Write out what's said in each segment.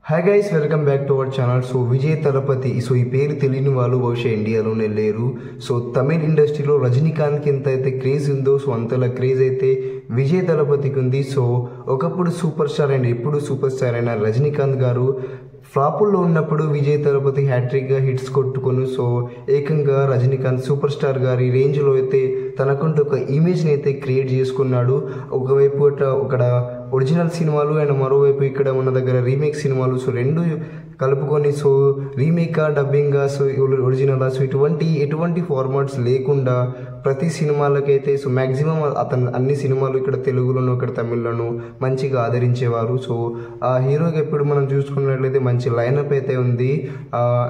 Hi guys, welcome back to our channel. So Vijay Thalapathy, so ఈ పేరు తెలియని వాళ్ళు బహుశా ఇండియాలోనే లేరు. సో తమిళ్ ఇండస్ట్రీలో రజనీకాంత్కి ఎంత అయితే క్రేజ్ ఉందో, సో అంతలా క్రేజ్ అయితే విజయ్ తలపతికి ఉంది. సో ఒకప్పుడు సూపర్ స్టార్ అండ్ ఇప్పుడు సూపర్ స్టార్ అయిన రజనీకాంత్ గారు ఫ్లాపుల్లో ఉన్నప్పుడు విజయ్ తలపతి హ్యాట్రిక్గా హిట్స్ కొట్టుకొని, సో ఏకంగా రజనీకాంత్ సూపర్ స్టార్ గారి రేంజ్లో అయితే తనకుంటూ ఒక ఇమేజ్ని అయితే క్రియేట్ చేసుకున్నాడు. ఒకవైపు అక్కడ ఒరిజినల్ సినిమాలు అండ్ మరోవైపు ఇక్కడ మన దగ్గర రీమేక్ సినిమాలు, సో రెండు కలుపుకొని, సో రీమేకా డబ్బింగా, సో ఒరిజినల్, సో ఎటువంటి ఫార్మాట్స్ లేకుండా ప్రతి సినిమాలకైతే సో మ్యాక్సిమం అతను అన్ని సినిమాలు ఇక్కడ తెలుగులోను ఇక్కడ తమిళ్లోను మంచిగా ఆదరించేవారు. సో ఆ హీరోకి ఎప్పుడు మనం చూసుకున్నట్లయితే మంచి లైనప్ అయితే ఉంది.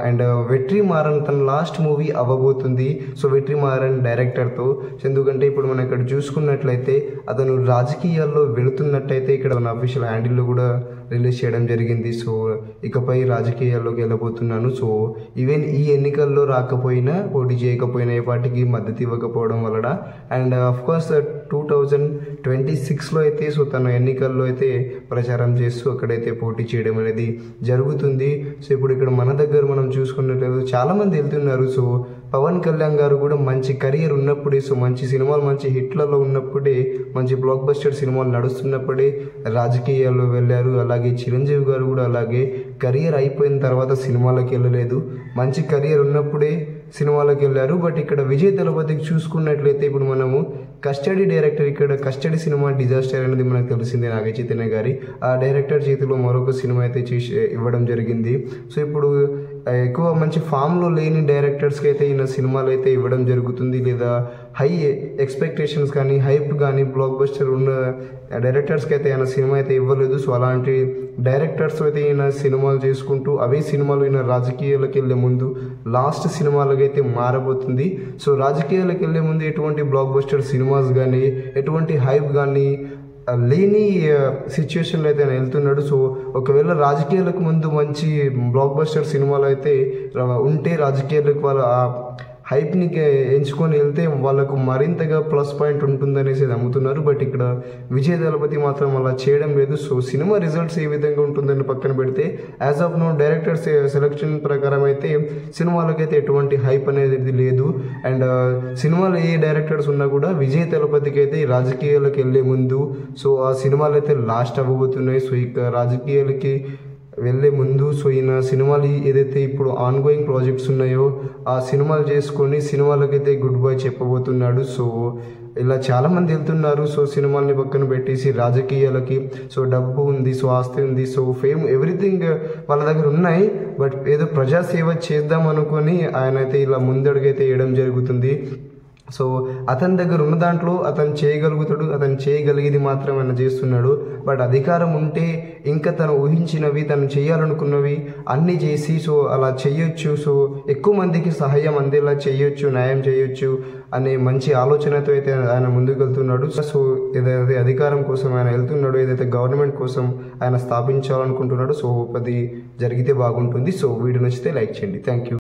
అండ్ వెట్రిమారన్ తన లాస్ట్ మూవీ అవ్వబోతుంది. సో వెట్రిమారన్ డైరెక్టర్తో, ఎందుకంటే ఇప్పుడు మనం ఇక్కడ చూసుకున్నట్లయితే అతను రాజకీయాల్లో వెళుతున్నట్టయితే ఇక్కడ మన అఫీషియల్ హ్యాండిల్లో కూడా రిలీజ్ చేయడం జరిగింది. సో ఇకపై రాజకీయాల్లోకి వెళ్ళబోతున్నాను. సో ఈవెన్ ఈ ఎన్నికల్లో రాకపోయినా, పోటీ చేయకపోయినా, ఏ పార్టీకి మద్దతు ఇవ్వకపోవడం వలన, అండ్ అఫ్కోర్స్ 2026లో అయితే సో తన ఎన్నికల్లో అయితే ప్రచారం చేస్తూ అక్కడైతే పోటీ చేయడం అనేది జరుగుతుంది. సో ఇప్పుడు ఇక్కడ మన దగ్గర మనం చూసుకున్నట్లయితే చాలామంది వెళ్తున్నారు. సో పవన్ కళ్యాణ్ గారు కూడా మంచి కెరియర్ ఉన్నప్పుడే, సో మంచి సినిమాలు మంచి హిట్లలో ఉన్నప్పుడే, మంచి బ్లాక్ బస్టర్ సినిమాలు నడుస్తున్నప్పుడే రాజకీయాల్లో వెళ్ళారు. అలాగే చిరంజీవి గారు కూడా అలాగే కెరియర్ అయిపోయిన తర్వాత సినిమాలకు వెళ్ళలేదు, మంచి కెరియర్ ఉన్నప్పుడే సినిమాలకు వెళ్ళారు. బట్ ఇక్కడ విజయ్ తలపతికి చూసుకున్నట్లయితే ఇప్పుడు మనము కస్టడీ డైరెక్టర్, ఇక్కడ కస్టడీ సినిమా డిజాస్టర్ అనేది మనకు తెలిసిందే, నాగ చైతన్య గారి. ఆ డైరెక్టర్ చేతిలో మరొక సినిమా అయితే చేసి ఇవ్వడం జరిగింది. సో ఇప్పుడు ఎక్కువ మంచి ఫామ్లో లేని డైరెక్టర్స్కి అయితే ఈయన సినిమాలు అయితే ఇవ్వడం జరుగుతుంది, లేదా హై ఎక్స్పెక్టేషన్స్ కానీ హైప్ కానీ బ్లాక్ బస్టర్ ఉన్న డైరెక్టర్స్కి అయితే ఈయన సినిమా అయితే ఇవ్వలేదు. సో అలాంటి డైరెక్టర్స్ అయితే ఈయన సినిమాలు చేసుకుంటూ అవే సినిమాలు ఈయన రాజకీయాలకు వెళ్ళే ముందు లాస్ట్ సినిమాలకు అయితే మారబోతుంది. సో రాజకీయాలకు వెళ్ళే ముందు ఎటువంటి బ్లాక్ బస్టర్ సినిమాస్ కానీ ఎటువంటి హైప్ కానీ లేని సిచ్యువేషన్లో అయితే ఆయన వెళ్తున్నాడు. సో ఒకవేళ రాజకీయాలకు ముందు మంచి బ్లాక్ బస్టర్ సినిమాలు అయితే ఉంటే రాజకీయాలకు వాళ్ళ హైప్ని ఎంచుకొని వెళ్తే వాళ్ళకు మరింతగా ప్లస్ పాయింట్ ఉంటుందనేసి నమ్ముతున్నారు. బట్ ఇక్కడ విజయ్ దళపతి మాత్రం అలా చేయడం లేదు. సో సినిమా రిజల్ట్స్ ఏ విధంగా ఉంటుందని పక్కన పెడితే, as of now directors selection ప్రకారం అయితే సినిమాలకైతే ఎటువంటి హైప్ అనేది లేదు. అండ్ సినిమాలు ఏ డైరెక్టర్స్ ఉన్నా కూడా విజయ్ దళపతికి అయితే రాజకీయాలకు వెళ్ళే ముందు సో ఆ సినిమాలు అయితే లాస్ట్ అవ్వబోతున్నాయి. సో ఇక రాజకీయాలకి వెళ్ళే ముందు సో ఈయన సినిమాలు ఏదైతే ఇప్పుడు ఆన్గోయింగ్ ప్రాజెక్ట్స్ ఉన్నాయో ఆ సినిమాలు చేసుకొని సినిమాలకైతే గుడ్ బై చెప్పబోతున్నాడు. సో ఇలా చాలామంది వెళ్తున్నారు. సో సినిమాల్ని పక్కన పెట్టేసి రాజకీయాలకి, సో డబ్బు ఉంది, సో ఆస్తి ఉంది, సో ఫేమ్, ఎవ్రీథింగ్ వాళ్ళ దగ్గర ఉన్నాయి. బట్ ఏదో ప్రజాసేవ చేద్దాం అనుకొని ఆయన అయితే ఇలా ముందడుగైతే వేయడం జరుగుతుంది. సో అతని దగ్గర ఉన్న దాంట్లో అతను చేయగలుగుతాడు, అతను చేయగలిగేది మాత్రం ఆయన చేస్తున్నాడు. బట్ అధికారం ఉంటే ఇంకా తను ఊహించినవి, తను చేయాలనుకున్నవి అన్నీ చేసి సో అలా చేయొచ్చు, సో ఎక్కువ మందికి సహాయం అందేలా చేయొచ్చు, న్యాయం చేయొచ్చు అనే మంచి ఆలోచనతో అయితే ఆయన ముందుకు వెళ్తున్నాడు. సో ఏదైతే అధికారం కోసం ఆయన వెళ్తున్నాడు, ఏదైతే గవర్నమెంట్ కోసం ఆయన స్థాపించాలనుకుంటున్నాడు, సో అది జరిగితే బాగుంటుంది. సో వీడియో నచ్చితే లైక్ చేయండి. Thank you.